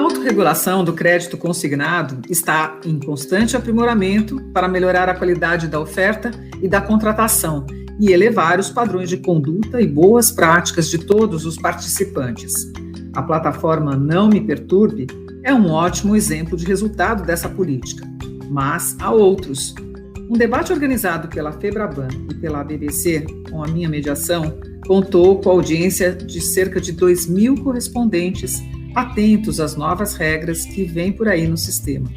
autorregulação do crédito consignado está em constante aprimoramento para melhorar a qualidade da oferta e da contratação e elevar os padrões de conduta e boas práticas de todos os participantes. A plataforma Não Me Perturbe é um ótimo exemplo de resultado dessa política, mas há outros. Um debate organizado pela Febraban e pela BBC, com a minha mediação, contou com a audiência de cerca de 2.000 correspondentes atentos às novas regras que vêm por aí no sistema.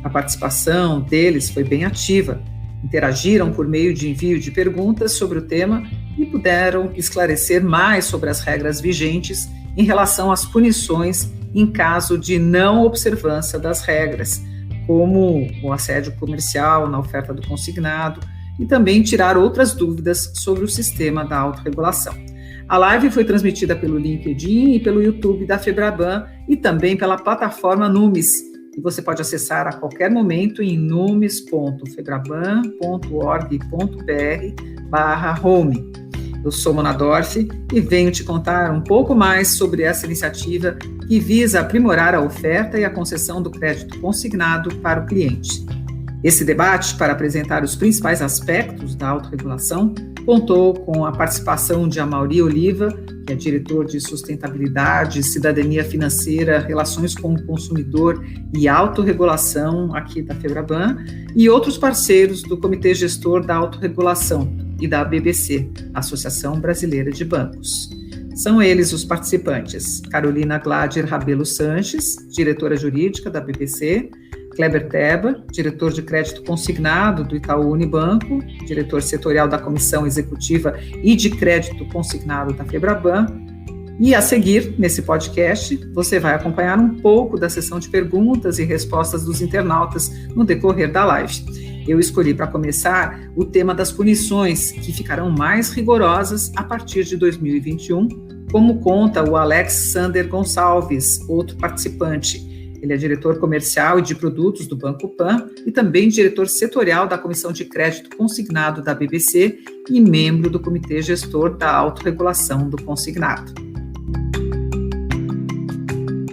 A participação deles foi bem ativa, interagiram por meio de envio de perguntas sobre o tema e puderam esclarecer mais sobre as regras vigentes em relação às punições em caso de não observância das regras, como o assédio comercial na oferta do consignado, e também tirar outras dúvidas sobre o sistema da autorregulação. A live foi transmitida pelo LinkedIn e pelo YouTube da Febraban e também pela plataforma Numis, que você pode acessar a qualquer momento em numis.febraban.org.br/home. Eu sou Mona Dorf e venho te contar um pouco mais sobre essa iniciativa que visa aprimorar a oferta e a concessão do crédito consignado para o cliente. Esse debate, para apresentar os principais aspectos da autorregulação, contou com a participação de Amaury Oliva, que é diretor de Sustentabilidade, Cidadania Financeira, Relações com o Consumidor e Autorregulação aqui da Febraban, e outros parceiros do Comitê Gestor da Autorregulação e da BBC, Associação Brasileira de Bancos. São eles os participantes: Carolina Gladir Rabelo Sanches, diretora jurídica da BBC, Kleber Teba, diretor de crédito consignado do Itaú Unibanco, diretor setorial da Comissão Executiva e de Crédito Consignado da Febraban. E a seguir, nesse podcast, você vai acompanhar um pouco da sessão de perguntas e respostas dos internautas no decorrer da live. Eu escolhi para começar o tema das punições, que ficarão mais rigorosas a partir de 2021, como conta o Alex Sander Gonçalves, outro participante. Ele é diretor comercial e de produtos do Banco Pan e também diretor setorial da Comissão de Crédito Consignado da BBC e membro do Comitê Gestor da Autorregulação do Consignado.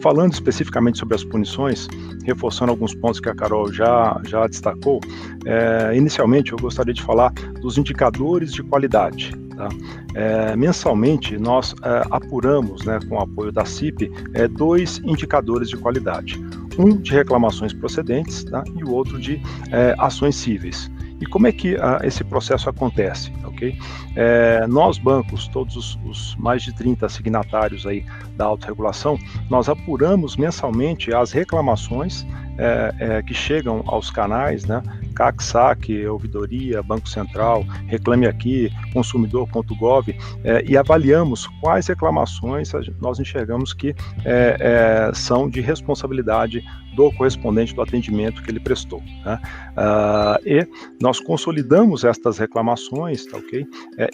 Falando especificamente sobre as punições, reforçando alguns pontos que a Carol já destacou, inicialmente eu gostaria de falar dos indicadores de qualidade. Tá? Mensalmente, nós apuramos, com o apoio da CIP, 2 indicadores de qualidade. Um de reclamações procedentes, tá? E o outro de ações cíveis. E como é que esse processo acontece? Okay? Nós, bancos, todos os mais de 30 signatários aí da autorregulação, nós apuramos mensalmente as reclamações que chegam aos canais, CAC, SAC, Ouvidoria, Banco Central, Reclame Aqui, Consumidor.gov, e avaliamos quais reclamações nós enxergamos que são de responsabilidade do correspondente do atendimento que ele prestou. E nós consolidamos estas reclamações, tá, okay?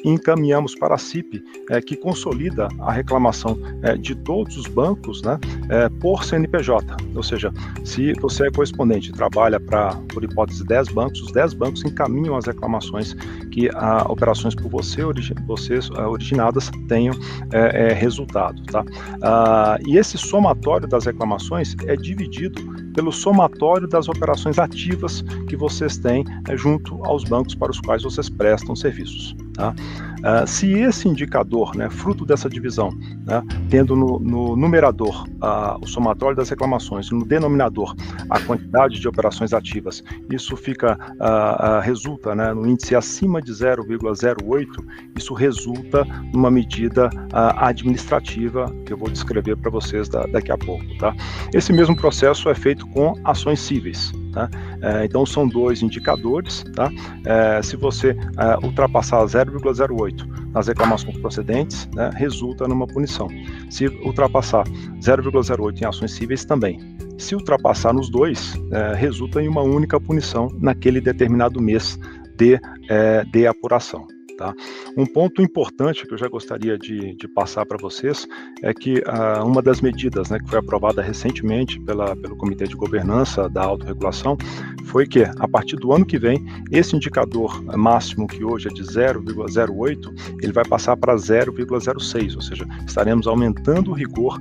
E encaminhamos para a CIP, que consolida a reclamação de todos os bancos, por CNPJ, ou seja, se você é correspondente e trabalha por hipótese 10 bancos, os 10 bancos encaminham as reclamações que operações por vocês originadas tenham resultado. Tá? E esse somatório das reclamações é dividido pelo somatório das operações ativas que vocês têm junto aos bancos para os quais vocês prestam serviços. Tá? Se esse indicador, fruto dessa divisão, tendo no numerador o somatório das reclamações e no denominador a quantidade de operações ativas, isso resulta no índice acima de 0,08, isso resulta numa medida administrativa que eu vou descrever para vocês daqui a pouco. Tá? Esse mesmo processo é feito com ações cíveis. Tá? Então são 2 indicadores. Tá? Se você ultrapassar 0,08 nas reclamações procedentes, resulta numa punição. Se ultrapassar 0,08 em ações cíveis, também. Se ultrapassar nos 2, resulta em uma única punição naquele determinado mês de apuração. tá? Um ponto importante que eu já gostaria de passar para vocês é que uma das medidas, né, que foi aprovada recentemente pelo Comitê de Governança da Autorregulação foi que, a partir do ano que vem, esse indicador máximo, que hoje é de 0,08, ele vai passar para 0,06, ou seja, estaremos aumentando o rigor,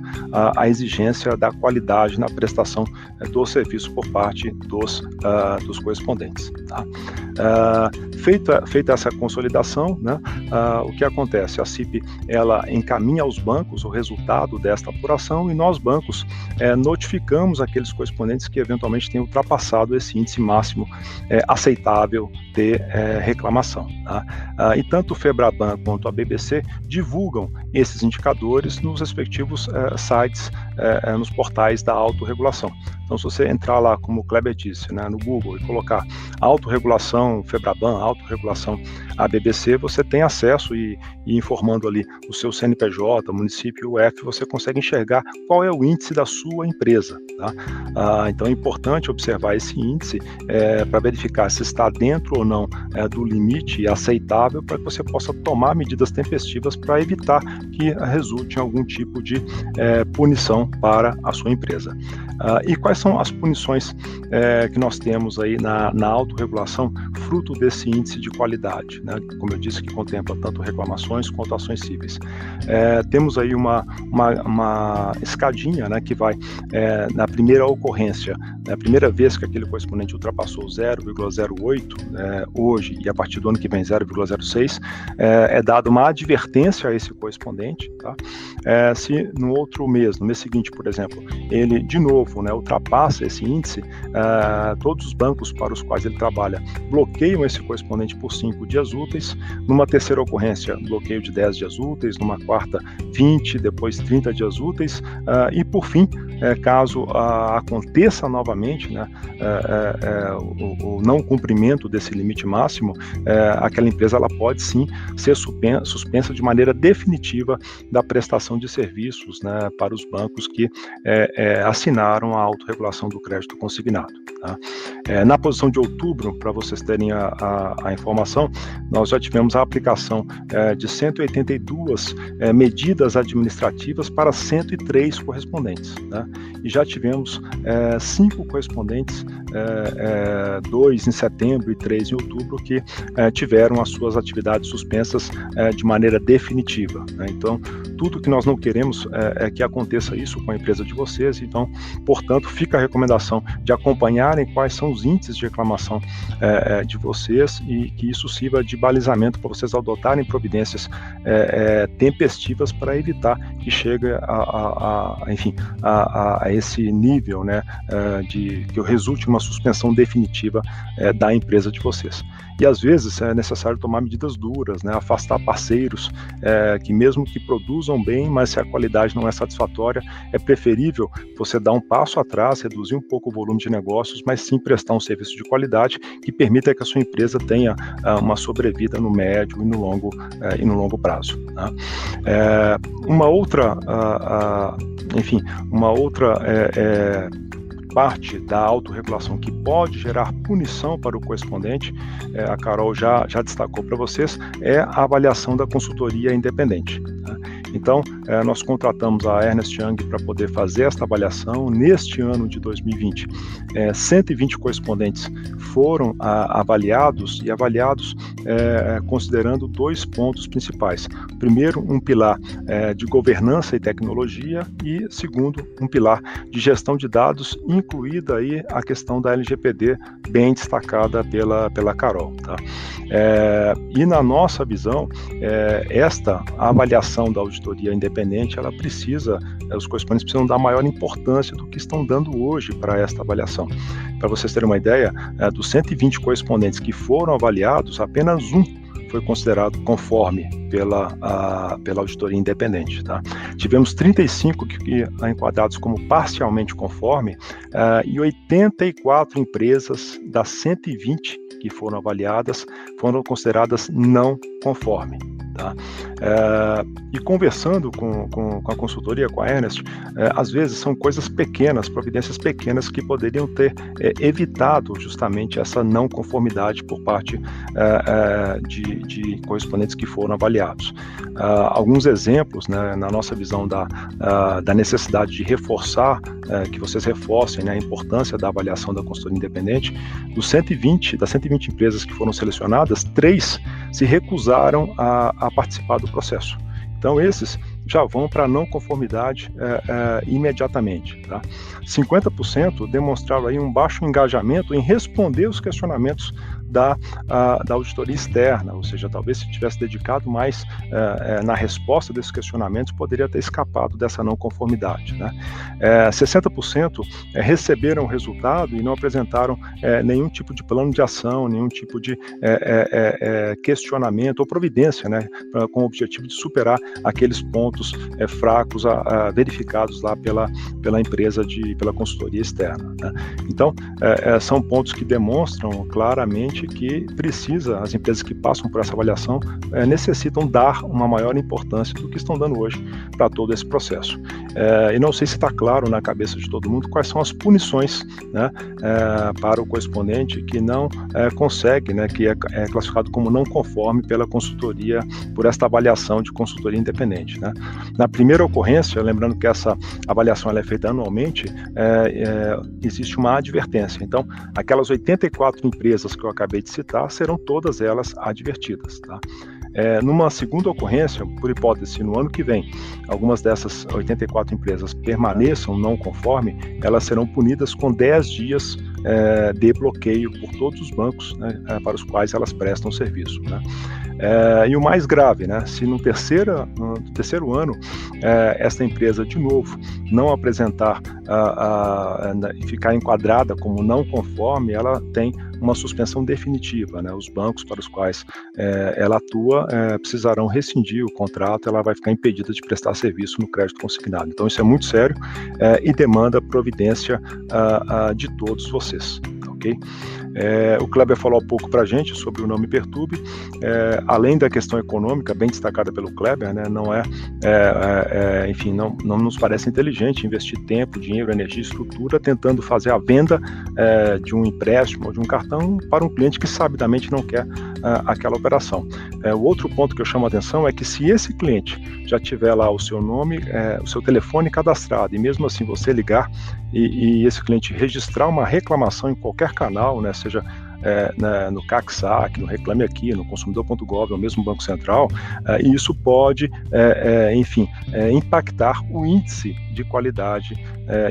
a exigência da qualidade na prestação do serviço por parte dos correspondentes. Tá? Feita essa consolidação, né, o que acontece? A CIP ela encaminha aos bancos o resultado desta apuração e nós, bancos, notificamos aqueles correspondentes que eventualmente tenham ultrapassado esse índice máximo aceitável de reclamação. Tá? E tanto o Febraban quanto a BBC divulgam esses indicadores nos respectivos sites, nos portais da autorregulação. Então, se você entrar lá, como o Kleber disse, né, no Google e colocar autorregulação Febraban, autorregulação ABBC, você tem acesso e informando ali o seu CNPJ, município, UF, você consegue enxergar qual é o índice da sua empresa. Tá? Então, é importante observar esse índice para verificar se está dentro ou não do limite aceitável para que você possa tomar medidas tempestivas para evitar que resulte em algum tipo de punição para a sua empresa. E quais são as punições que nós temos aí na autorregulação, fruto desse índice de qualidade, né? Como eu disse, que contempla tanto reclamações quanto ações cíveis. Temos aí uma escadinha, né, que vai na primeira ocorrência, na primeira vez que aquele correspondente ultrapassou 0,08 hoje e a partir do ano que vem 0,06, é dada uma advertência a esse correspondente. Tá? Se no outro mês, no mês seguinte, por exemplo, ele de novo, né, ultrapassa esse índice, todos os bancos para os quais ele trabalha bloqueiam esse correspondente por 5 dias úteis, numa terceira ocorrência, bloqueio de 10 dias úteis, numa quarta, 20, depois 30 dias úteis, e por fim, caso aconteça novamente, né, o não cumprimento desse limite máximo, aquela empresa ela pode sim ser suspensa de maneira definitiva da prestação de serviços, né, para os bancos que assinaram a autorregulação do crédito consignado. Tá? Na posição de outubro, para vocês terem a informação, nós já tivemos a aplicação de 182 medidas administrativas para 103 correspondentes. Né? E já tivemos 5 correspondentes, 2 em setembro e 3 em outubro, que tiveram as suas atividades suspensas de maneira definitiva. Né? Então, tudo que nós não queremos é que aconteça isso com a empresa de vocês. Então, portanto, fica a recomendação de acompanharem quais são os índices de reclamação de vocês e que isso sirva de balizamento para vocês adotarem providências tempestivas para evitar que chegue a esse nível, né, de que resulte uma suspensão definitiva da empresa de vocês. E às vezes é necessário tomar medidas duras, né, afastar parceiros que mesmo que produzam bem, mas se a qualidade não é satisfatória, é preferível você dar um passo atrás, reduzir um pouco o volume de negócios, mas sim prestar um serviço de qualidade que permita que a sua empresa tenha uma sobrevida no médio e no longo prazo. Tá? Uma outra parte da autorregulação que pode gerar punição para o correspondente, a Carol já destacou para vocês, é a avaliação da consultoria independente. Tá? Então, nós contratamos a Ernst Young para poder fazer esta avaliação. Neste ano de 2020, 120 correspondentes foram avaliados considerando 2 pontos principais. Primeiro, um pilar de governança e tecnologia e, segundo, um pilar de gestão de dados, incluída aí a questão da LGPD, bem destacada pela Carol. Tá? E na nossa visão, esta avaliação da auditoria independente, os correspondentes precisam dar maior importância do que estão dando hoje para esta avaliação. Para vocês terem uma ideia, dos 120 correspondentes que foram avaliados, apenas um foi considerado conforme pela auditoria independente. Tá? Tivemos 35 que enquadrados como parcialmente conforme e 84 empresas das 120 que foram avaliadas foram consideradas não conforme. Tá? E conversando com a consultoria, com a Ernest, às vezes são coisas pequenas, providências pequenas que poderiam ter evitado justamente essa não conformidade por parte de correspondentes que foram avaliados. Alguns exemplos, né, na nossa visão da necessidade de reforçar, que vocês reforcem, né, a importância da avaliação da consultoria independente. Das 120 empresas que foram selecionadas, 3 se recusaram a participar do processo. Então, esses já vão para a não conformidade imediatamente. Tá? 50% demonstraram aí um baixo engajamento em responder os questionamentos da auditoria externa, ou seja, talvez se tivesse dedicado mais na resposta desses questionamentos, poderia ter escapado dessa não conformidade. Né? 60% receberam o resultado e não apresentaram nenhum tipo de plano de ação, nenhum tipo de questionamento ou providência, né, com o objetivo de superar aqueles pontos fracos verificados lá pela empresa, pela consultoria externa. Né? Então, são pontos que demonstram claramente que as empresas que passam por essa avaliação necessitam dar uma maior importância do que estão dando hoje para todo esse processo. E não sei se está claro na cabeça de todo mundo quais são as punições, né, para o correspondente que não consegue, né, que é classificado como não conforme pela consultoria, por esta avaliação de consultoria independente. Né? Na primeira ocorrência, lembrando que essa avaliação ela é feita anualmente, existe uma advertência. Então, aquelas 84 empresas que eu acabei de citar serão todas elas advertidas. Tá? Numa segunda ocorrência, por hipótese, no ano que vem, algumas dessas 84 empresas permaneçam não conforme, elas serão punidas com 10 dias de bloqueio por todos os bancos, né, para os quais elas prestam serviço. Né? E o mais grave, né, se no terceiro ano esta empresa de novo não apresentar e ficar enquadrada como não conforme, ela tem uma suspensão definitiva. Né? Os bancos para os quais ela atua precisarão rescindir o contrato, ela vai ficar impedida de prestar serviço no crédito consignado. Então isso é muito sério e demanda providência de todos vocês. Okay? O Kleber falou há pouco para a gente sobre o Não Me Perturbe. Além da questão econômica, bem destacada pelo Kleber, né, enfim, não nos parece inteligente investir tempo, dinheiro, energia e estrutura tentando fazer a venda de um empréstimo ou de um cartão para um cliente que sabidamente não quer aquela operação. O outro ponto que eu chamo a atenção é que se esse cliente já tiver lá o seu nome, o seu telefone cadastrado, e mesmo assim você ligar e esse cliente registrar uma reclamação em qualquer canal, né, seja no CAC/SAC, no Reclame Aqui, no consumidor.gov, ou mesmo Banco Central, e isso pode, impactar o índice de qualidade,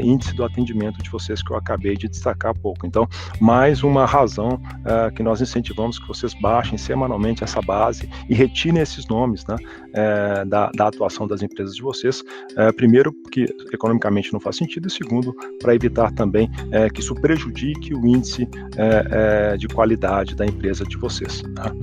índice do atendimento de vocês que eu acabei de destacar há pouco. Então, mais uma razão que nós incentivamos que vocês baixem semanalmente essa base e retirem esses nomes, né, da atuação das empresas de vocês, primeiro, porque economicamente não faz sentido, e segundo, para evitar também que isso prejudique o índice de qualidade da empresa de vocês. Tá?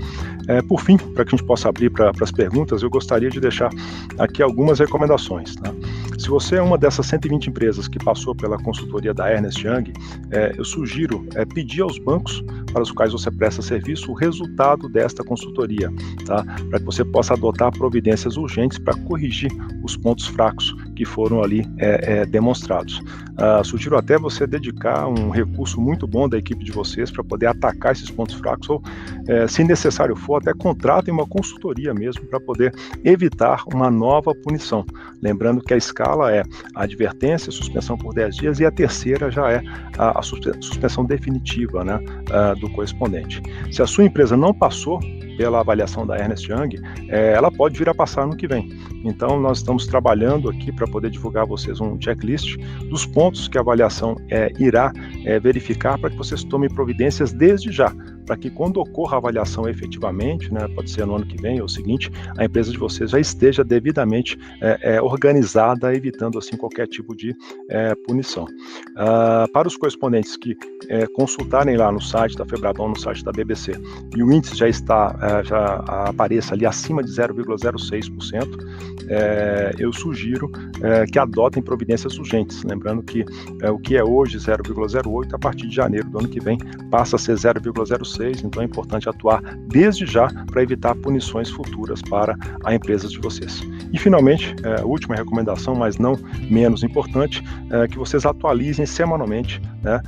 Por fim, para que a gente possa abrir para as perguntas, eu gostaria de deixar aqui algumas recomendações. Tá? Se você é uma dessas 120 empresas que passou pela consultoria da Ernst Young, eu sugiro pedir aos bancos para os quais você presta serviço o resultado desta consultoria, tá? Para que você possa adotar providências urgentes para corrigir os pontos fracos que foram ali demonstrados. Sugiro até você dedicar um recurso muito bom da equipe de vocês para poder atacar esses pontos fracos, ou, se necessário for, até contratem uma consultoria mesmo para poder evitar uma nova punição. Lembrando que a escala é a advertência, suspensão por 10 dias, e a terceira já é a suspensão definitiva, né, do correspondente. Se a sua empresa não passou pela avaliação da Ernst Young, ela pode vir a passar no que vem. Então, nós estamos trabalhando aqui para poder divulgar a vocês um checklist dos pontos que a avaliação irá verificar, para que vocês tomem providências desde já, para que quando ocorra a avaliação efetivamente, né, pode ser no ano que vem ou seguinte, a empresa de vocês já esteja devidamente organizada, evitando assim qualquer tipo de punição. Para os correspondentes que consultarem lá no site da Febraban, no site da BBC, e o índice já apareça ali acima de 0,06%, eu sugiro que adotem providências urgentes, lembrando que o que é hoje 0,08, a partir de janeiro do ano que vem passa a ser 0,06. vocês, então é importante atuar desde já para evitar punições futuras para a empresa de vocês. E, finalmente, a última recomendação, mas não menos importante, é que vocês atualizem semanalmente, né,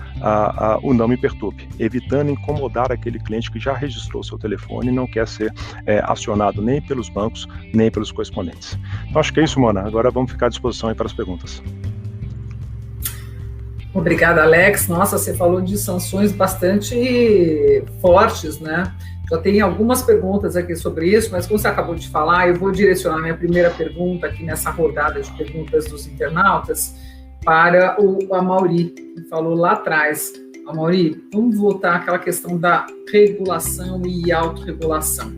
o Não Me Perturbe, evitando incomodar aquele cliente que já registrou o seu telefone e não quer ser acionado nem pelos bancos, nem pelos correspondentes. Então, acho que é isso, Mona. Agora vamos ficar à disposição aí para as perguntas. Obrigada, Alex. Nossa, você falou de sanções bastante fortes, né? Já tem algumas perguntas aqui sobre isso, mas como você acabou de falar, eu vou direcionar minha primeira pergunta aqui nessa rodada de perguntas dos internautas para o Amaury, que falou lá atrás. Amaury, vamos voltar àquela questão da regulação e autorregulação.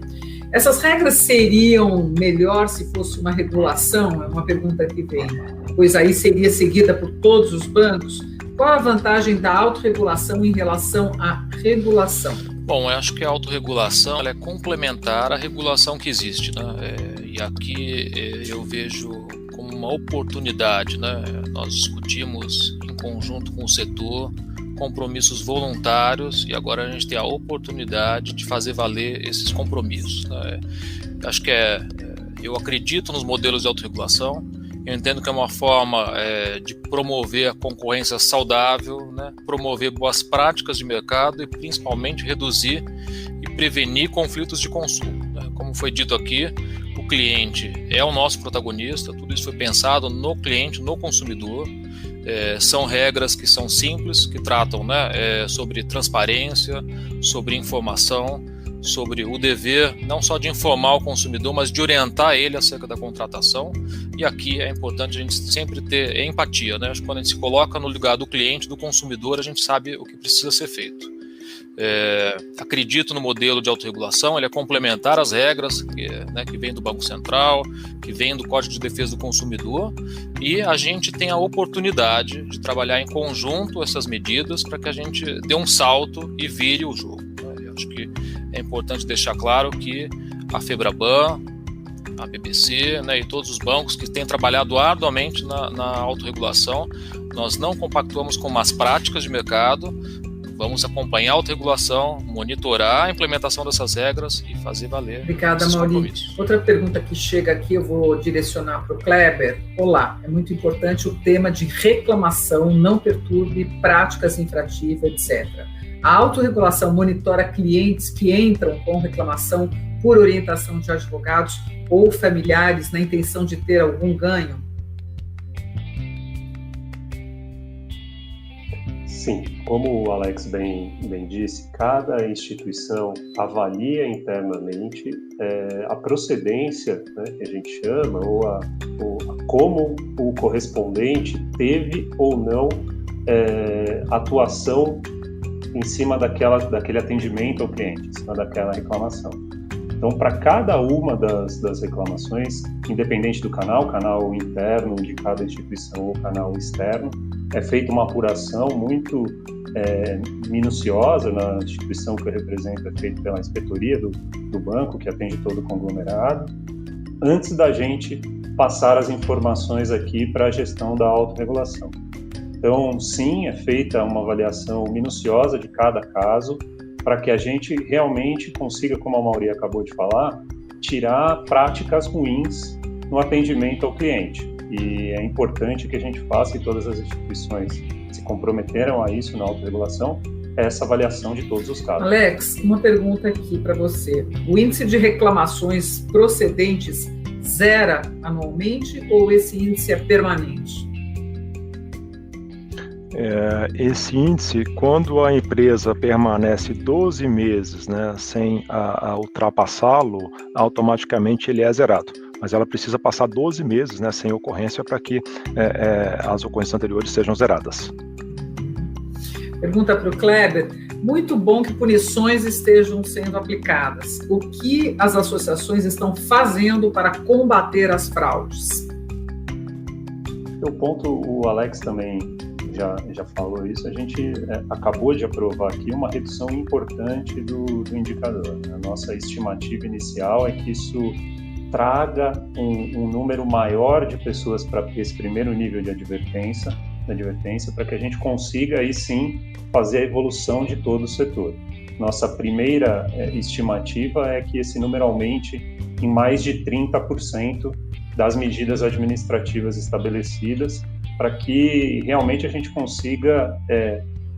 Essas regras seriam melhor se fosse uma regulação? É uma pergunta que vem, pois aí seria seguida por todos os bancos. Qual a vantagem da autorregulação em relação à regulação? Bom, eu acho que a autorregulação ela é complementar à regulação que existe, né? E aqui eu vejo como uma oportunidade, né? Nós discutimos em conjunto com o setor compromissos voluntários e agora a gente tem a oportunidade de fazer valer esses compromissos, né? Acho que eu acredito nos modelos de autorregulação. Eu entendo que é uma forma de promover a concorrência saudável, né? Promover boas práticas de mercado e principalmente reduzir e prevenir conflitos de consumo, né? Como foi dito aqui, o cliente é o nosso protagonista, tudo isso foi pensado no cliente, no consumidor. São regras que são simples, que tratam, né, sobre transparência, sobre informação, sobre o dever não só de informar o consumidor, mas de orientar ele acerca da contratação. E aqui é importante a gente sempre ter empatia, né? Quando a gente se coloca no lugar do cliente, do consumidor, a gente sabe o que precisa ser feito. Acredito no modelo de autorregulação, ele é complementar às regras que vem do Banco Central, que vem do Código de Defesa do Consumidor, e a gente tem a oportunidade de trabalhar em conjunto essas medidas para que a gente dê um salto e vire o jogo. Eu acho que é importante deixar claro que a FEBRABAN, a BBC, né, e todos os bancos que têm trabalhado arduamente na autorregulação, nós não compactuamos com más práticas de mercado. Vamos acompanhar a autorregulação, monitorar a implementação dessas regras e fazer valer. Obrigada, Amaury. Outra pergunta que chega aqui, eu vou direcionar para o Kleber. Olá, é muito importante o tema de reclamação, não perturbe práticas infrativas, etc. A autorregulação monitora clientes que entram com reclamação por orientação de advogados ou familiares na intenção de ter algum ganho? Sim, como o Alex bem disse, cada instituição avalia internamente a procedência, né, que a gente chama, ou como o correspondente teve ou não atuação em cima daquele atendimento ao cliente, em cima daquela reclamação. Então, para cada uma das reclamações, independente do canal interno de cada instituição ou canal externo, é feita uma apuração muito minuciosa. Na instituição que eu represento, é feita pela inspetoria do banco, que atende todo o conglomerado, antes da gente passar as informações aqui para a gestão da autorregulação. Então, sim, é feita uma avaliação minuciosa de cada caso, para que a gente realmente consiga, como a Amaury acabou de falar, tirar práticas ruins no atendimento ao cliente. E é importante que a gente faça, e todas as instituições se comprometeram a isso na autorregulação, essa avaliação de todos os casos. Alex, uma pergunta aqui para você. O índice de reclamações procedentes zera anualmente ou esse índice é permanente? Esse índice, quando a empresa permanece 12 meses, né, sem ultrapassá-lo, automaticamente ele é zerado. Mas ela precisa passar 12 meses, né, sem ocorrência para que as ocorrências anteriores sejam zeradas. Pergunta para o Kleber. Muito bom que punições estejam sendo aplicadas. O que as associações estão fazendo para combater as fraudes? O ponto, o Alex também já falou isso, a gente acabou de aprovar aqui uma redução importante do indicador. A nossa estimativa inicial é que isso traga um número maior de pessoas para esse primeiro nível de advertência, para que a gente consiga aí sim fazer a evolução de todo o setor. nossa primeira estimativa é que esse número aumente em mais de 30% das medidas administrativas estabelecidas, para que realmente a gente consiga,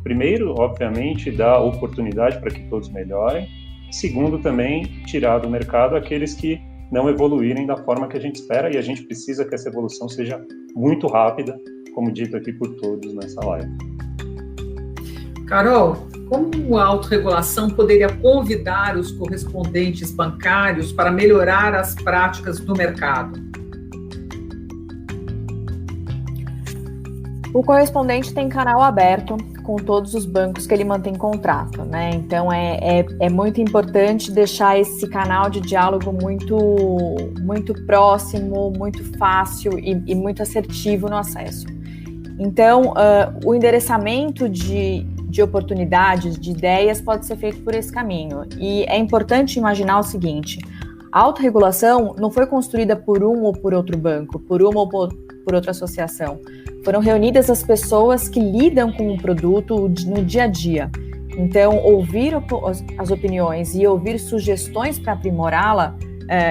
primeiro, obviamente, dar oportunidade para que todos melhorem, segundo, também, tirar do mercado aqueles que não evoluírem da forma que a gente espera, e a gente precisa que essa evolução seja muito rápida, como dito aqui por todos nessa live. Carol, como a autorregulação poderia convidar os correspondentes bancários para melhorar as práticas do mercado? O correspondente tem canal aberto com todos os bancos que ele mantém contrato, né? Então é muito importante deixar esse canal de diálogo muito próximo, muito fácil e muito assertivo no acesso. Então, o endereçamento de oportunidades, de ideias, pode ser feito por esse caminho. E é importante imaginar o seguinte: a autorregulação não foi construída por um ou por outro banco, por uma ou por outra associação. Foram reunidas as pessoas que lidam com o produto no dia a dia. Então, ouvir as opiniões e ouvir sugestões para aprimorá-la,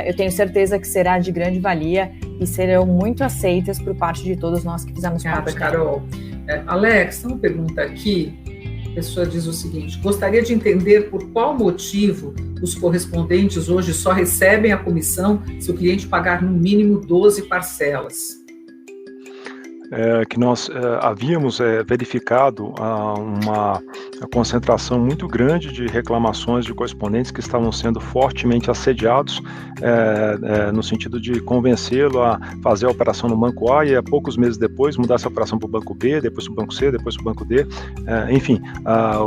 eu tenho certeza que será de grande valia e serão muito aceitas por parte de todos nós que fizemos parte. Obrigada, Carol. Alex, uma pergunta aqui. A pessoa diz o seguinte: gostaria de entender por qual motivo os correspondentes hoje só recebem a comissão se o cliente pagar no mínimo 12 parcelas. Que nós havíamos verificado uma concentração muito grande de reclamações de correspondentes que estavam sendo fortemente assediados, no sentido de convencê-lo a fazer a operação no banco A e poucos meses depois mudar essa operação para o banco B, depois para o banco C, depois para o banco D. Enfim,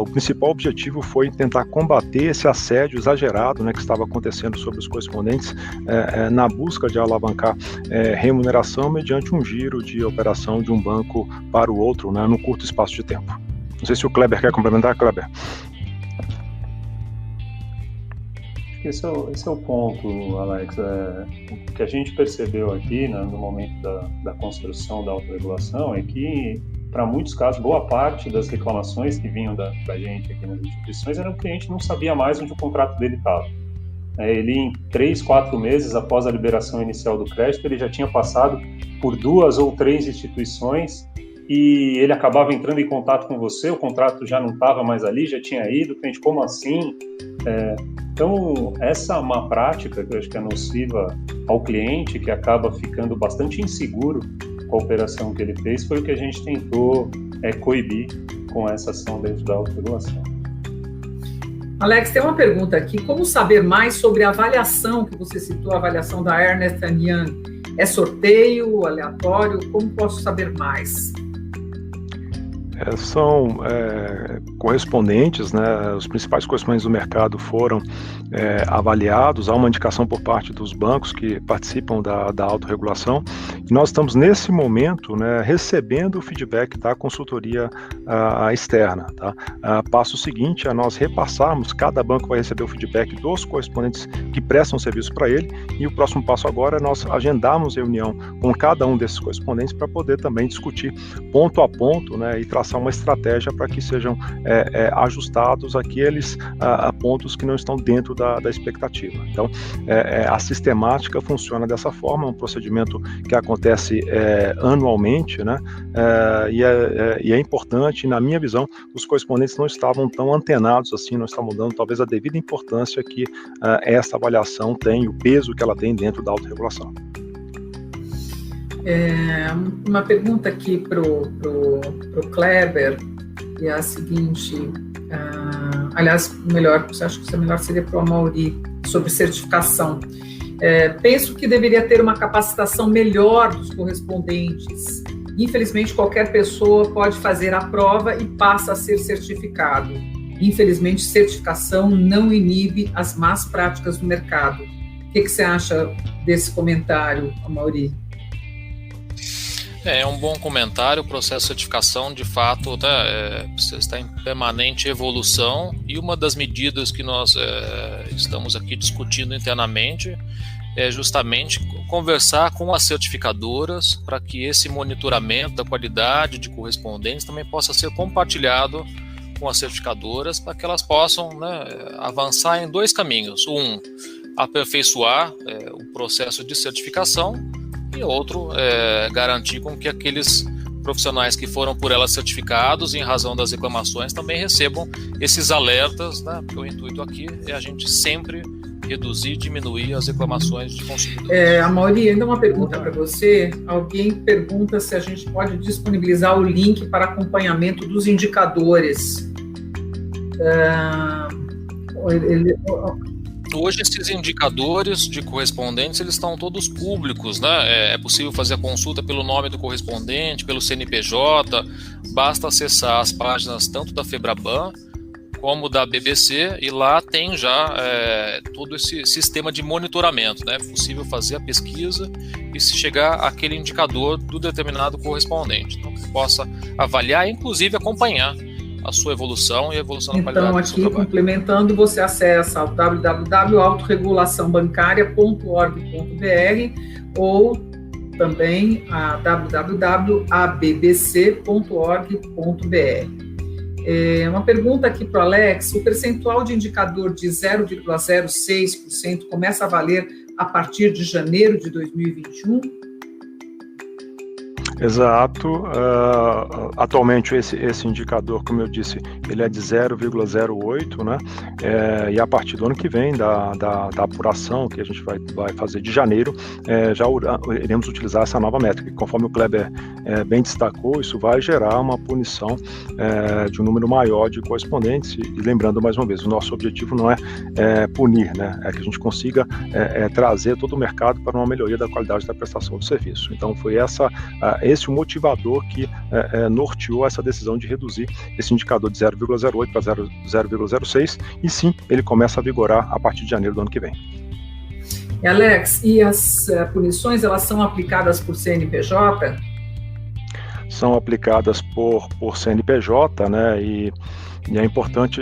o principal objetivo foi tentar combater esse assédio exagerado, né, que estava acontecendo sobre os correspondentes na busca de alavancar remuneração mediante um giro de operação de um banco para o outro, né, no curto espaço de tempo. Não sei se o Kleber quer complementar, Kleber. Esse é o ponto, Alex. O que a gente percebeu aqui, né, no momento da construção da autorregulação é que, para muitos casos, boa parte das reclamações que vinham da gente aqui nas instituições era o cliente não sabia mais onde o contrato dele estava. Ele, em 3, 4 meses após a liberação inicial do crédito, ele já tinha passado por 2 ou 3 instituições e ele acabava entrando em contato com você, o contrato já não estava mais ali, já tinha ido, cliente, como assim? Então, essa é uma prática que eu acho que é nociva ao cliente, que acaba ficando bastante inseguro com a operação que ele fez, foi o que a gente tentou coibir com essa ação dentro da autorregulação. Alex, tem uma pergunta aqui: como saber mais sobre a avaliação que você citou, a avaliação da Ernst & Young? É sorteio, aleatório? Como posso saber mais? São correspondentes, né? Os principais correspondentes do mercado foram avaliados. Há uma indicação por parte dos bancos que participam da autorregulação. E nós estamos, nesse momento, né, recebendo o feedback da consultoria externa. Tá? Passo seguinte é nós repassarmos, cada banco vai receber o feedback dos correspondentes que prestam serviço para ele, e o próximo passo agora é nós agendarmos reunião com cada um desses correspondentes para poder também discutir ponto a ponto, né, e traçar uma estratégia para que sejam ajustados aqueles pontos que não estão dentro da expectativa. Então, a sistemática funciona dessa forma, é um procedimento que acontece anualmente, né, e é importante, na minha visão, os correspondentes não estavam tão antenados assim, não estavam dando talvez a devida importância que essa avaliação tem, o peso que ela tem dentro da autorregulação. Uma pergunta aqui para o Kleber, que é a seguinte, aliás, acho que melhor seria para o Amaury, sobre certificação. Penso que deveria ter uma capacitação melhor dos correspondentes. Infelizmente, qualquer pessoa pode fazer a prova e passa a ser certificado. Infelizmente, certificação não inibe as más práticas do mercado. O que você acha desse comentário, Amaury? É um bom comentário. O processo de certificação, de fato, está em permanente evolução, e uma das medidas que nós estamos aqui discutindo internamente é justamente conversar com as certificadoras para que esse monitoramento da qualidade de correspondentes também possa ser compartilhado com as certificadoras para que elas possam, né, avançar em 2 caminhos. Um, aperfeiçoar o processo de certificação, e outro, garantir com que aqueles profissionais que foram por elas certificados em razão das reclamações também recebam esses alertas, né, porque o intuito aqui é a gente sempre reduzir, diminuir as reclamações de consumidores. Amaury, ainda uma pergunta para você. Alguém pergunta se a gente pode disponibilizar o link para acompanhamento dos indicadores. Hoje esses indicadores de correspondentes, eles estão todos públicos, né? É possível fazer a consulta pelo nome do correspondente, pelo CNPJ, basta acessar as páginas tanto da FEBRABAN como da BBC, e lá tem já todo esse sistema de monitoramento, né? É possível fazer a pesquisa e se chegar àquele indicador do determinado correspondente, então que possa avaliar e inclusive acompanhar a sua evolução e a evolução da qualidade do seu trabalho. Então, aqui, complementando, você acessa o www.autorregulaçãobancária.org.br ou também a www.abbc.org.br. Uma pergunta aqui para o Alex: o percentual de indicador de 0,06% começa a valer a partir de janeiro de 2021? Exato. Atualmente esse indicador, como eu disse, ele é de 0,08, né? E a partir do ano que vem, da apuração que a gente vai fazer de janeiro, já iremos utilizar essa nova métrica. E conforme o Kleber bem destacou, isso vai gerar uma punição de um número maior de correspondentes. E lembrando mais uma vez, o nosso objetivo não é punir, né? É que a gente consiga trazer todo o mercado para uma melhoria da qualidade da prestação do serviço. Então foi esse o motivador que norteou essa decisão de reduzir esse indicador de 0,08 para 0,06, e sim, ele começa a vigorar a partir de janeiro do ano que vem. Alex, e as punições, elas são aplicadas por CNPJ? São aplicadas por CNPJ, né, e é importante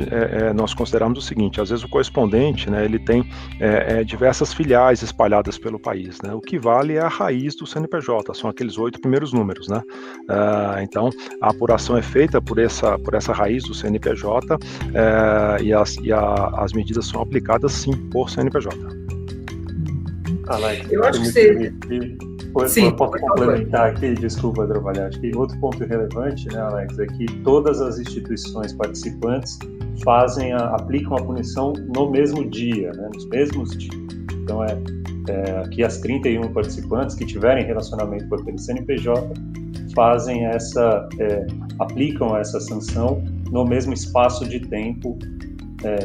nós considerarmos o seguinte: às vezes o correspondente, né, ele tem diversas filiais espalhadas pelo país, né? O que vale é a raiz do CNPJ, são aqueles 8 primeiros números, né? Então a apuração é feita por essa raiz do CNPJ, e as medidas são aplicadas sim por CNPJ. Alex, eu acho que você... Sim, posso complementar aqui, desculpa, Drovalhar. Acho que outro ponto relevante, né, Alex, é que todas as instituições participantes aplicam a punição no mesmo dia, né, nos mesmos dias. Então, aqui as 31 participantes que tiverem relacionamento com aquele CNPJ aplicam essa sanção no mesmo espaço de tempo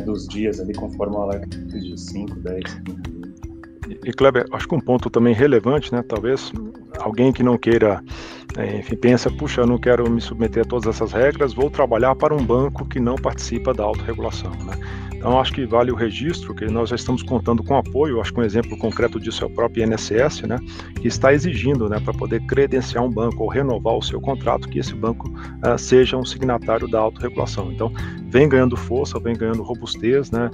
dos dias, ali, conforme o Alex diz, 5, 10, 15. E Kleber, acho que um ponto também relevante, né, talvez alguém que não queira, enfim, pensa, puxa, eu não quero me submeter a todas essas regras, vou trabalhar para um banco que não participa da autorregulação, né? Então, acho que vale o registro, que nós já estamos contando com apoio. Acho que um exemplo concreto disso é o próprio INSS, né, que está exigindo, né, para poder credenciar um banco ou renovar o seu contrato, que esse banco seja um signatário da autorregulação. Então, vem ganhando força, vem ganhando robustez, né?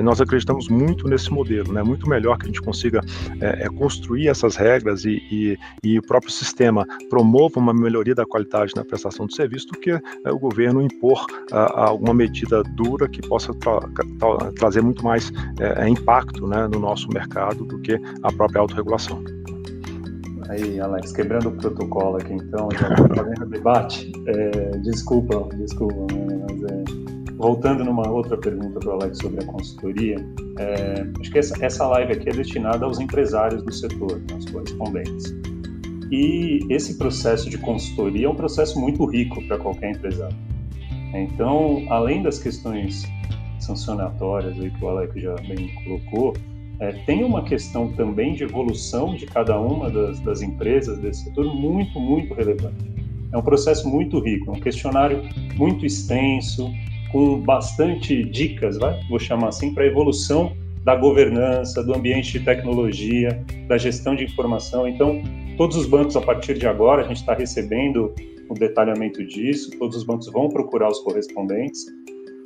Nós acreditamos muito nesse modelo, né? Muito melhor que a gente consiga construir essas regras e o próprio sistema promova uma melhoria da qualidade na prestação do serviço do que o governo impor alguma medida dura que possa trazer muito mais impacto, né, no nosso mercado do que a própria autorregulação. Aí, Alex, quebrando o protocolo aqui, então, já fazendo o debate, desculpa, mas voltando numa outra pergunta para o Alex sobre a consultoria, acho que essa live aqui é destinada aos empresários do setor, aos correspondentes. E esse processo de consultoria é um processo muito rico para qualquer empresário. Então, além das questões sancionatórias aí que o Alex já bem colocou, tem uma questão também de evolução de cada uma das empresas desse setor muito, muito relevante. É um processo muito rico, é um questionário muito extenso, com bastante dicas, vou chamar assim, para a evolução da governança, do ambiente de tecnologia, da gestão de informação. Então, todos os bancos, a partir de agora, a gente está recebendo o detalhamento disso, todos os bancos vão procurar os correspondentes,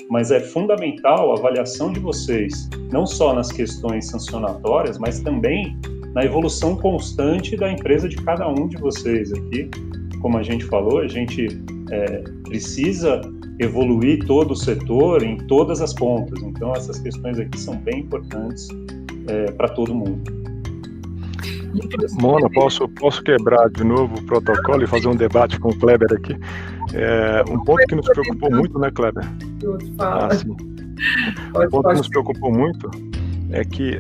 mas é fundamental a avaliação de vocês, não só nas questões sancionatórias, mas também na evolução constante da empresa de cada um de vocês aqui. Como a gente falou, a gente precisa evoluir todo o setor em todas as pontas. Então, essas questões aqui são bem importantes para todo mundo. Mona, posso quebrar de novo o protocolo e fazer um debate com o Kleber aqui? Um ponto que nos preocupou muito, né, Kleber? Sim. Um ponto que nos preocupou muito é que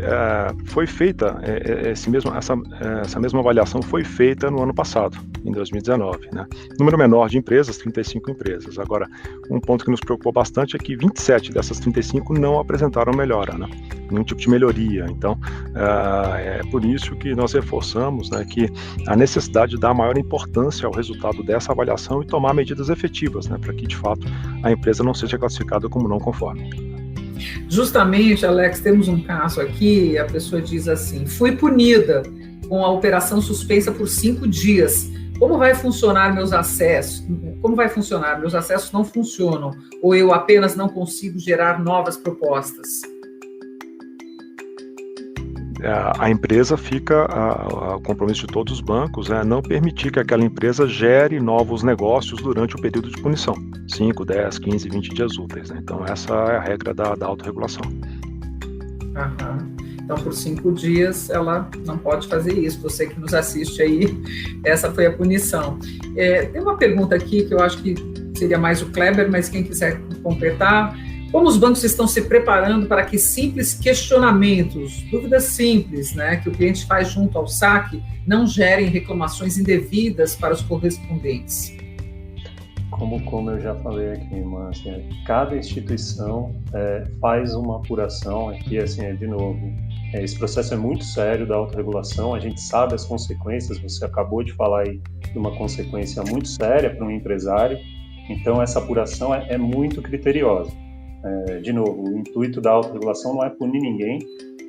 foi feita, essa mesma avaliação foi feita no ano passado, em 2019. Né? Número menor de empresas, 35 empresas. Agora, um ponto que nos preocupou bastante é que 27 dessas 35 não apresentaram melhora, né? Nenhum tipo de melhoria. Então, é por isso que nós reforçamos, né, que a necessidade de dar maior importância ao resultado dessa avaliação e tomar medidas efetivas, né, para que, de fato, a empresa não seja classificada como não conforme. Justamente, Alex, temos um caso aqui, a pessoa diz assim: fui punida com a operação suspensa por 5 dias. Como vai funcionar meus acessos? Meus acessos não funcionam, ou eu apenas não consigo gerar novas propostas? A empresa fica, o compromisso de todos os bancos é não permitir que aquela empresa gere novos negócios durante o período de punição, 5, 10, 15, 20 dias úteis. Né? Então, essa é a regra da autorregulação. Então, por 5 dias, ela não pode fazer isso. Você que nos assiste aí, essa foi a punição. Tem uma pergunta aqui que eu acho que seria mais o Kleber, mas quem quiser completar. Como os bancos estão se preparando para que simples questionamentos, dúvidas simples, né, que o cliente faz junto ao saque, não gerem reclamações indevidas para os correspondentes? Como eu já falei aqui, Márcia, cada instituição faz uma apuração aqui, assim, de novo, esse processo é muito sério da autorregulação, a gente sabe as consequências, você acabou de falar aí de uma consequência muito séria para um empresário, então essa apuração é muito criteriosa. De novo, o intuito da autorregulação não é punir ninguém,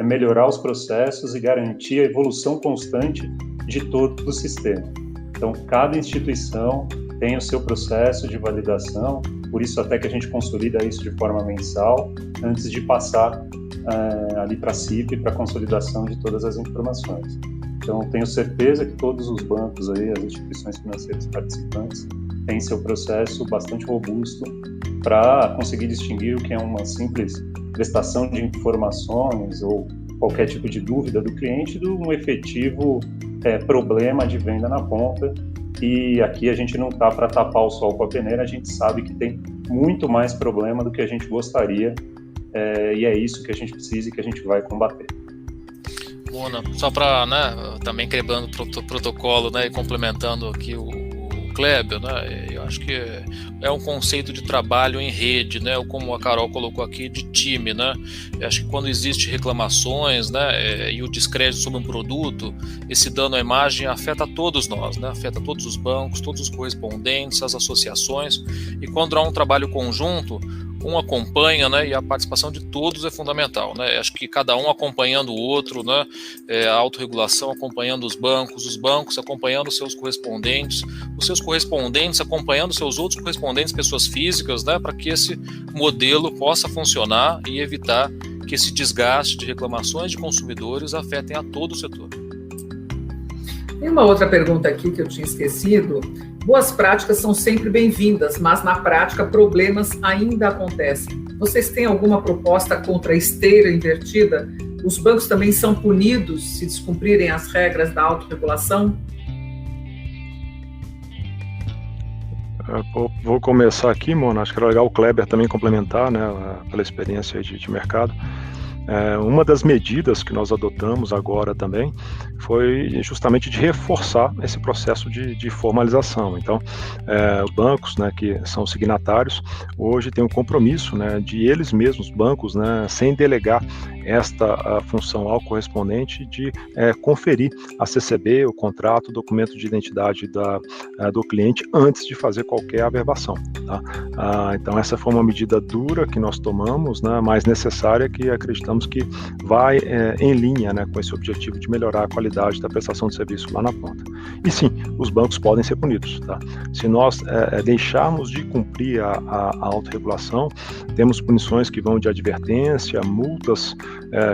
é melhorar os processos e garantir a evolução constante de todo o sistema. Então, cada instituição tem o seu processo de validação, por isso até que a gente consolida isso de forma mensal, antes de passar ali para a CIP, para a consolidação de todas as informações. Então, tenho certeza que todos os bancos, aí, as instituições financeiras participantes, têm seu processo bastante robusto para conseguir distinguir o que é uma simples prestação de informações ou qualquer tipo de dúvida do cliente de um efetivo problema de venda na ponta. E aqui a gente não está para tapar o sol com a peneira, a gente sabe que tem muito mais problema do que a gente gostaria, e é isso que a gente precisa e que a gente vai combater. Mona, só para, também quebrando o protocolo, e complementando aqui o Kleber, eu acho que é um conceito de trabalho em rede, como a Carol colocou aqui, de time, Eu acho que quando existe reclamações, e o descrédito sobre um produto, esse dano à imagem afeta todos nós, afeta todos os bancos, todos os correspondentes, as associações, e quando há um trabalho conjunto, um acompanha, e a participação de todos é fundamental, Acho que cada um acompanhando o outro, a autorregulação acompanhando os bancos acompanhando os seus correspondentes acompanhando seus outros correspondentes, pessoas físicas, para que esse modelo possa funcionar e evitar que esse desgaste de reclamações de consumidores afetem a todo o setor. Tem uma outra pergunta aqui que eu tinha esquecido. Boas práticas são sempre bem-vindas, mas na prática problemas ainda acontecem. Vocês têm alguma proposta contra a esteira invertida? Os bancos também são punidos se descumprirem as regras da autorregulação? Vou começar aqui, Mona. Acho que era legal o Kleber também complementar, pela experiência de mercado. Uma das medidas que nós adotamos agora também foi justamente de reforçar esse processo de formalização. Então, os bancos, que são signatários, hoje têm um compromisso, de eles mesmos, bancos, sem delegar esta função ao correspondente de conferir a CCB, o contrato, o documento de identidade do cliente antes de fazer qualquer averbação. Tá? Então, essa foi uma medida dura que nós tomamos, mas necessária, que acreditamos que vai em linha com esse objetivo de melhorar a qualidade da prestação de serviço lá na ponta. E sim, os bancos podem ser punidos. Tá? Se nós deixarmos de cumprir a autorregulação, temos punições que vão de advertência, multas,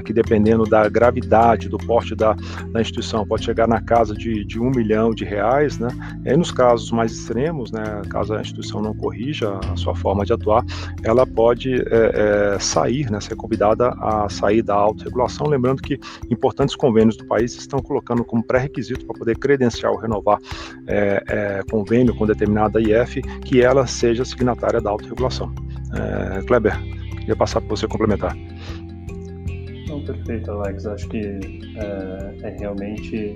que dependendo da gravidade, do porte da instituição, pode chegar na casa de R$1 milhão, E nos casos mais extremos, caso a instituição não corrija, corrija a sua forma de atuar, ela pode sair, né, ser convidada a sair da autorregulação, lembrando que importantes convênios do país estão colocando como pré-requisito para poder credenciar ou renovar convênio com determinada IF, que ela seja signatária da autorregulação. Kleber, queria passar para você complementar. Não, perfeito, Alex. Acho que realmente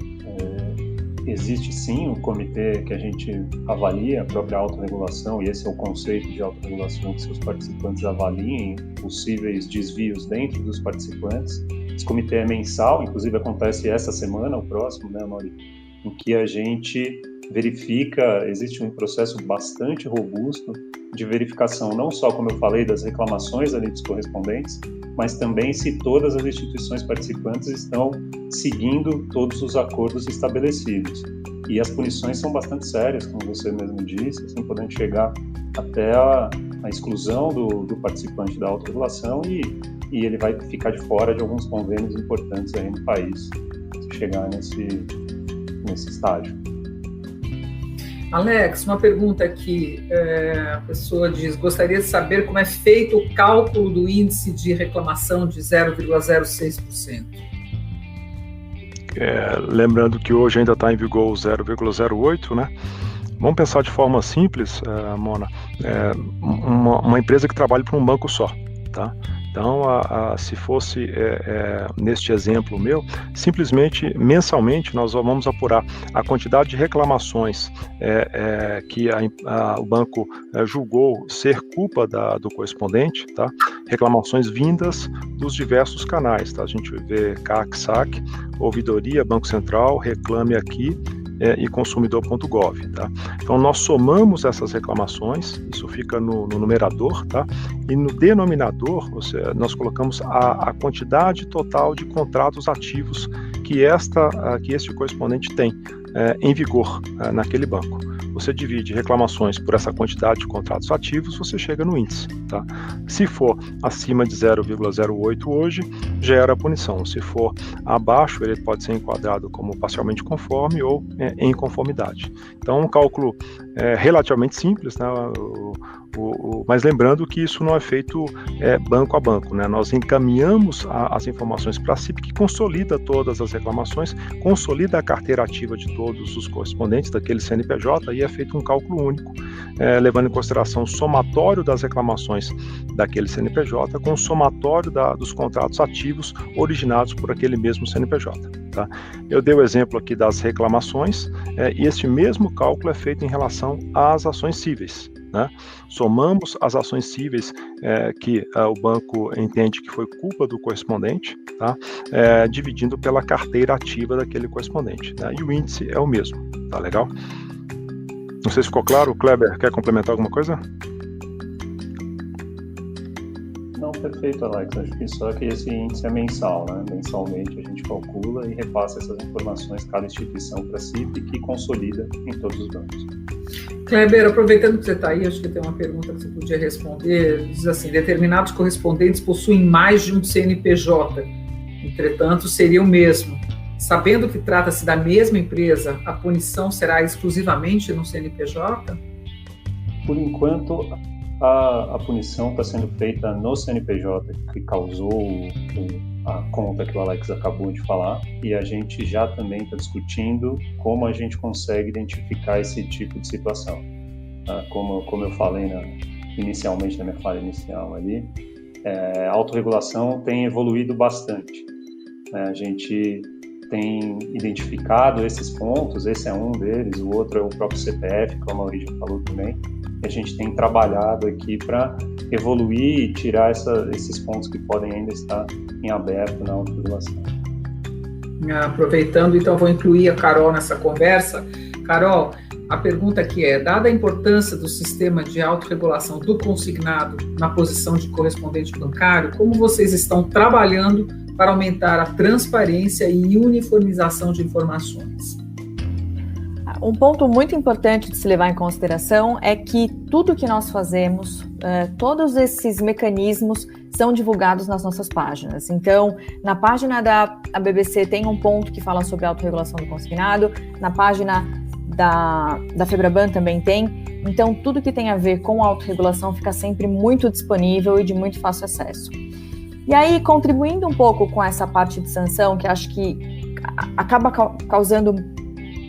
existe sim um comitê que a gente avalia a própria autorregulação, e esse é o conceito de autorregulação, que seus participantes avaliem possíveis desvios dentro dos participantes. Esse comitê é mensal, inclusive acontece essa semana, o próximo, né, Mauri, em que a gente verifica, existe um processo bastante robusto de verificação, não só, como eu falei, das reclamações ali dos correspondentes, mas também se todas as instituições participantes estão seguindo todos os acordos estabelecidos. E as punições são bastante sérias, como você mesmo disse, assim, podendo chegar até a exclusão do participante da autorregulação e ele vai ficar de fora de alguns convênios importantes aí no país, se chegar nesse estágio. Alex, uma pergunta aqui, a pessoa diz, gostaria de saber como é feito o cálculo do índice de reclamação de 0,06%. Lembrando que hoje ainda está em vigor o 0,08, né? Vamos pensar de forma simples, Mona, uma empresa que trabalha para um banco só, tá? Então, se fosse neste exemplo meu, simplesmente, mensalmente, nós vamos apurar a quantidade de reclamações que o banco julgou ser culpa do correspondente, tá? Reclamações vindas dos diversos canais, tá? A gente vê CAC, SAC, Ouvidoria, Banco Central, Reclame Aqui, e consumidor.gov, tá? Então nós somamos essas reclamações, isso fica no numerador, tá? E no denominador, nós colocamos a quantidade total de contratos ativos que este correspondente tem em vigor naquele banco. Você divide reclamações por essa quantidade de contratos ativos, você chega no índice, tá? Se for acima de 0,08 hoje, gera punição. Se for abaixo, ele pode ser enquadrado como parcialmente conforme ou em conformidade. Então, um cálculo relativamente simples, né? Mas lembrando que isso não é feito banco a banco, né? Nós encaminhamos as informações para a CIP, que consolida todas as reclamações, consolida a carteira ativa de todos os correspondentes daquele CNPJ e é feito um cálculo único, levando em consideração o somatório das reclamações daquele CNPJ com o somatório dos contratos ativos originados por aquele mesmo CNPJ. Tá? Eu dei o exemplo aqui das reclamações e este mesmo cálculo é feito em relação às ações cíveis. Né? Somamos as ações cíveis que o banco entende que foi culpa do correspondente, tá? Dividindo pela carteira ativa daquele correspondente, né? E o índice é o mesmo, tá legal? Não sei se ficou claro. Kleber, quer complementar alguma coisa? Não, perfeito, Alex. Acho que só que esse índice é mensal, né? Mensalmente a gente calcula e repassa essas informações cada instituição para a CIP, que consolida em todos os bancos. Kleber, aproveitando que você está aí, acho que tem uma pergunta que você podia responder. Diz assim, determinados correspondentes possuem mais de um CNPJ, entretanto seria o mesmo. Sabendo que trata-se da mesma empresa, a punição será exclusivamente no CNPJ? Por enquanto, a punição está sendo feita no CNPJ que causou a conta que o Alex acabou de falar, e a gente já também está discutindo como a gente consegue identificar esse tipo de situação. Como eu falei inicialmente, na minha fala inicial ali, a autorregulação tem evoluído bastante. A gente tem identificado esses pontos, esse é um deles, o outro é o próprio CPF, como a Mauri já falou também. A gente tem trabalhado aqui para evoluir e tirar esses pontos que podem ainda estar em aberto na autorregulação. Aproveitando, então, vou incluir a Carol nessa conversa. Carol, a pergunta aqui é, dada a importância do sistema de autorregulação do consignado na posição de correspondente bancário, como vocês estão trabalhando para aumentar a transparência e uniformização de informações? Um ponto muito importante de se levar em consideração é que tudo que nós fazemos, todos esses mecanismos são divulgados nas nossas páginas. Então, na página da BBC tem um ponto que fala sobre a autorregulação do consignado, na página da FEBRABAN também tem, Então, tudo que tem a ver com autorregulação fica sempre muito disponível e de muito fácil acesso. E aí, contribuindo um pouco com essa parte de sanção, que acho que acaba causando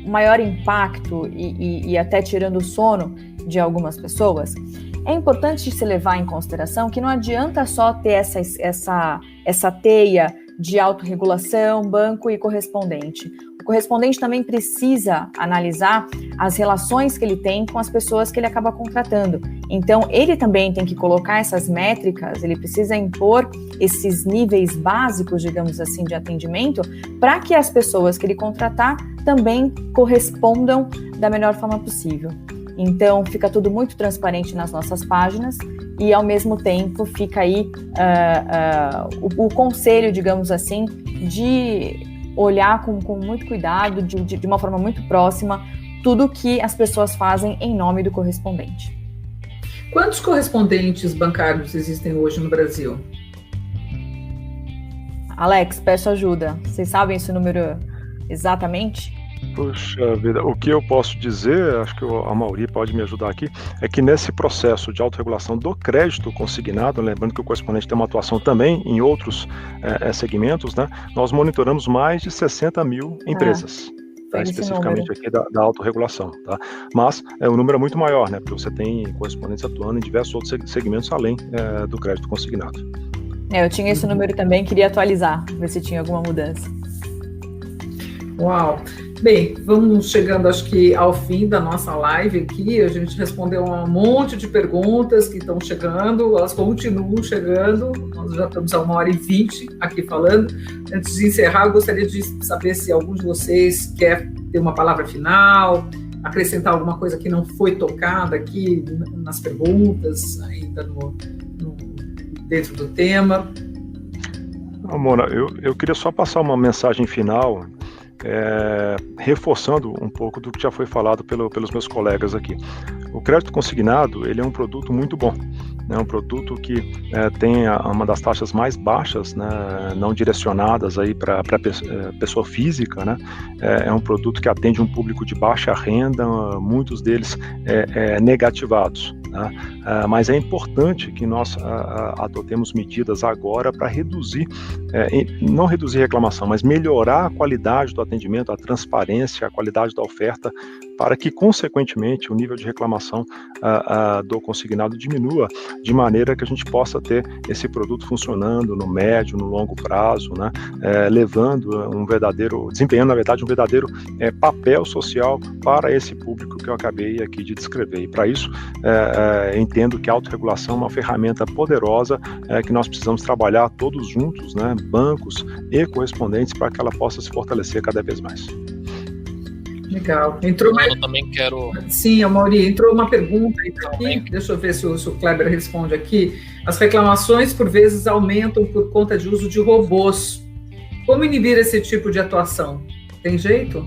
maior impacto e até tirando o sono de algumas pessoas, é importante se levar em consideração que não adianta só ter essa teia de autorregulação, banco e correspondente. O correspondente também precisa analisar as relações que ele tem com as pessoas que ele acaba contratando. Então, ele também tem que colocar essas métricas, ele precisa impor esses níveis básicos, digamos assim, de atendimento, para que as pessoas que ele contratar também correspondam da melhor forma possível. Então, fica tudo muito transparente nas nossas páginas e, ao mesmo tempo, fica aí o conselho, digamos assim, de olhar com muito cuidado, de uma forma muito próxima, tudo que as pessoas fazem em nome do correspondente. Quantos correspondentes bancários existem hoje no Brasil? Alex, peço ajuda. Vocês sabem esse número exatamente? Puxa vida, o que eu posso dizer, acho que a Mauri pode me ajudar aqui, é que nesse processo de autorregulação do crédito consignado, lembrando que o correspondente tem uma atuação também em outros segmentos, né, nós monitoramos mais de 60 mil empresas. Tá, especificamente aqui da autorregulação, tá? Mas o número é muito maior, né? Porque você tem correspondentes atuando em diversos outros segmentos além do crédito consignado. Eu tinha esse número também, queria atualizar, ver se tinha alguma mudança. Uau! Bem, vamos chegando, acho que, ao fim da nossa live aqui. A gente respondeu a um monte de perguntas que estão chegando, elas continuam chegando. Nós já estamos a 1h20 aqui falando. Antes de encerrar, eu gostaria de saber se algum de vocês quer ter uma palavra final, acrescentar alguma coisa que não foi tocada aqui nas perguntas, ainda dentro do tema. Mona, eu queria só passar uma mensagem final, reforçando um pouco do que já foi falado pelos meus colegas aqui. O crédito consignado, ele é um produto muito bom, é um produto que tem uma das taxas mais baixas, né, não direcionadas aí para pessoa física, né, é um produto que atende um público de baixa renda, muitos deles negativados. Mas é importante que nós adotemos medidas agora para reduzir, não reduzir reclamação, mas melhorar a qualidade do atendimento, a transparência, a qualidade da oferta, para que, consequentemente, o nível de reclamação do consignado diminua, de maneira que a gente possa ter esse produto funcionando no médio, no longo prazo, né, desempenhando, na verdade, um verdadeiro papel social para esse público que eu acabei aqui de descrever. E, para isso, entendo que a autorregulação é uma ferramenta poderosa que nós precisamos trabalhar todos juntos, né, bancos e correspondentes, para que ela possa se fortalecer cada vez mais. Legal. Entrou mais... Eu também quero... Sim, Mauri, entrou uma pergunta aqui. Deixa eu ver se o Kleber responde aqui. As reclamações, por vezes, aumentam por conta de uso de robôs. Como inibir esse tipo de atuação? Tem jeito?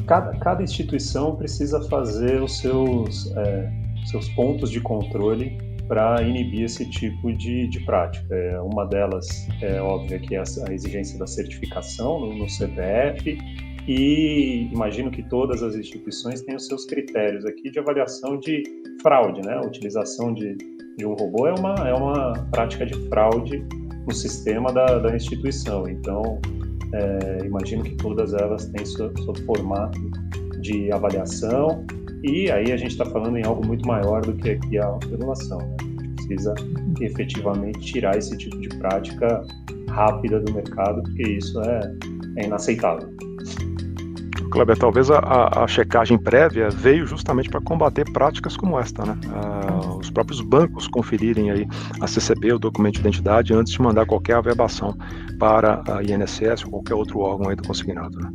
Cada instituição precisa fazer os seus pontos de controle para inibir esse tipo de prática. Uma delas é óbvia, que é a exigência da certificação no CPF, e imagino que todas as instituições têm os seus critérios aqui de avaliação de fraude, né? A utilização de um robô é uma prática de fraude no sistema da instituição. Então, imagino que todas elas têm seu formato de avaliação, e aí a gente está falando em algo muito maior do que aqui a autorregulação, né? A gente precisa efetivamente tirar esse tipo de prática rápida do mercado, porque isso é inaceitável. Kleber, talvez a checagem prévia veio justamente para combater práticas como esta, né? Os próprios bancos conferirem aí a CCB, o documento de identidade, antes de mandar qualquer averbação para a INSS ou qualquer outro órgão aí do consignado, né?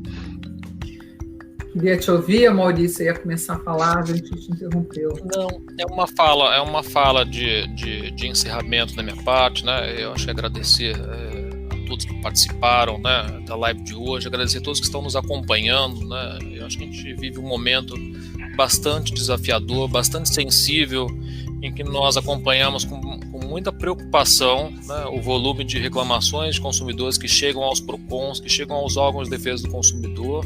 Queria te ouvir, a Maurícia ia começar a falar, a gente te interrompeu. Não, é uma fala de encerramento da minha parte, né? Eu acho que agradecer a todos que participaram, né, da live de hoje, agradecer a todos que estão nos acompanhando, né? Eu acho que a gente vive um momento bastante desafiador, bastante sensível, em que nós acompanhamos com muita preocupação, né, o volume de reclamações de consumidores que chegam aos PROCONs, que chegam aos órgãos de defesa do consumidor,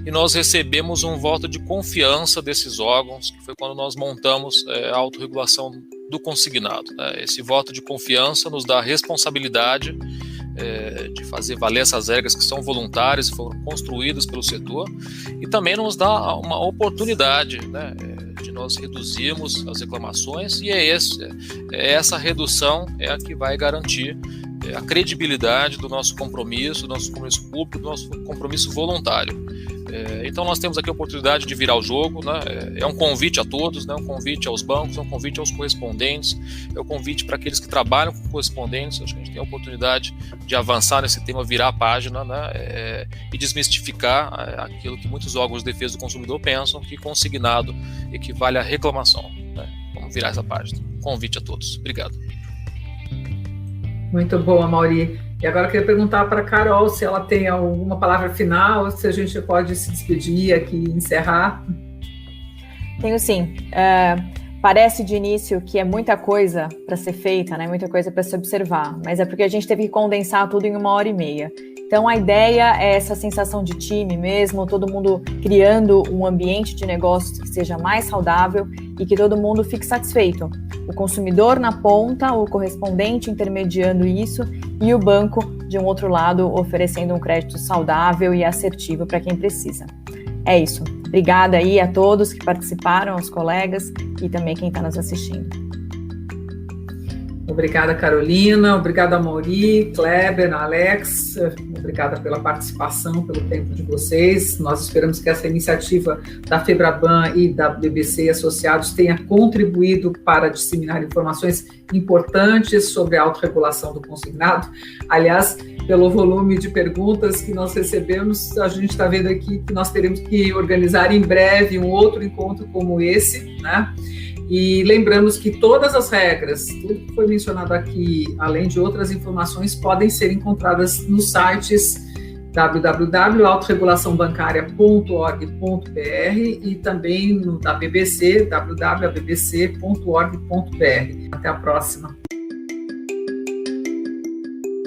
e nós recebemos um voto de confiança desses órgãos, que foi quando nós montamos a autorregulação do consignado. Né? Esse voto de confiança nos dá a responsabilidade de fazer valer essas regras que são voluntárias, foram construídas pelo setor, e também nos dá uma oportunidade, né, de nós reduzirmos as reclamações, e essa redução é a que vai garantir a credibilidade do nosso compromisso público, do nosso compromisso voluntário. Então nós temos aqui a oportunidade de virar o jogo, né? É um convite a todos, né? Um convite aos bancos, é um convite aos correspondentes, é um convite para aqueles que trabalham com correspondentes. Acho que a gente tem a oportunidade de avançar nesse tema, virar a página, né? E desmistificar aquilo que muitos órgãos de defesa do consumidor pensam, que consignado equivale à reclamação, né? Vamos virar essa página. Convite a todos. Obrigado. Muito bom, Amaury. E agora eu queria perguntar para a Carol se ela tem alguma palavra final, se a gente pode se despedir aqui e encerrar. Tenho sim. Parece de início que é muita coisa para ser feita, né? Muita coisa para se observar, mas é porque a gente teve que condensar tudo em 1h30. Então, a ideia é essa sensação de time mesmo, todo mundo criando um ambiente de negócios que seja mais saudável e que todo mundo fique satisfeito. O consumidor na ponta, o correspondente intermediando isso e o banco, de um outro lado, oferecendo um crédito saudável e assertivo para quem precisa. É isso. Obrigada aí a todos que participaram, aos colegas e também quem está nos assistindo. Obrigada, Carolina. Obrigada, Amaury, Kleber, Alex. Obrigada pela participação, pelo tempo de vocês. Nós esperamos que essa iniciativa da FEBRABAN e da BBC e Associados tenha contribuído para disseminar informações importantes sobre a autorregulação do consignado. Aliás, pelo volume de perguntas que nós recebemos, a gente está vendo aqui que nós teremos que organizar em breve um outro encontro como esse, né? E lembramos que todas as regras, tudo que foi mencionado aqui, além de outras informações, podem ser encontradas nos sites www.autorregulaçãobancária.org.br e também no da BBC, www.bbc.org.br. Até a próxima.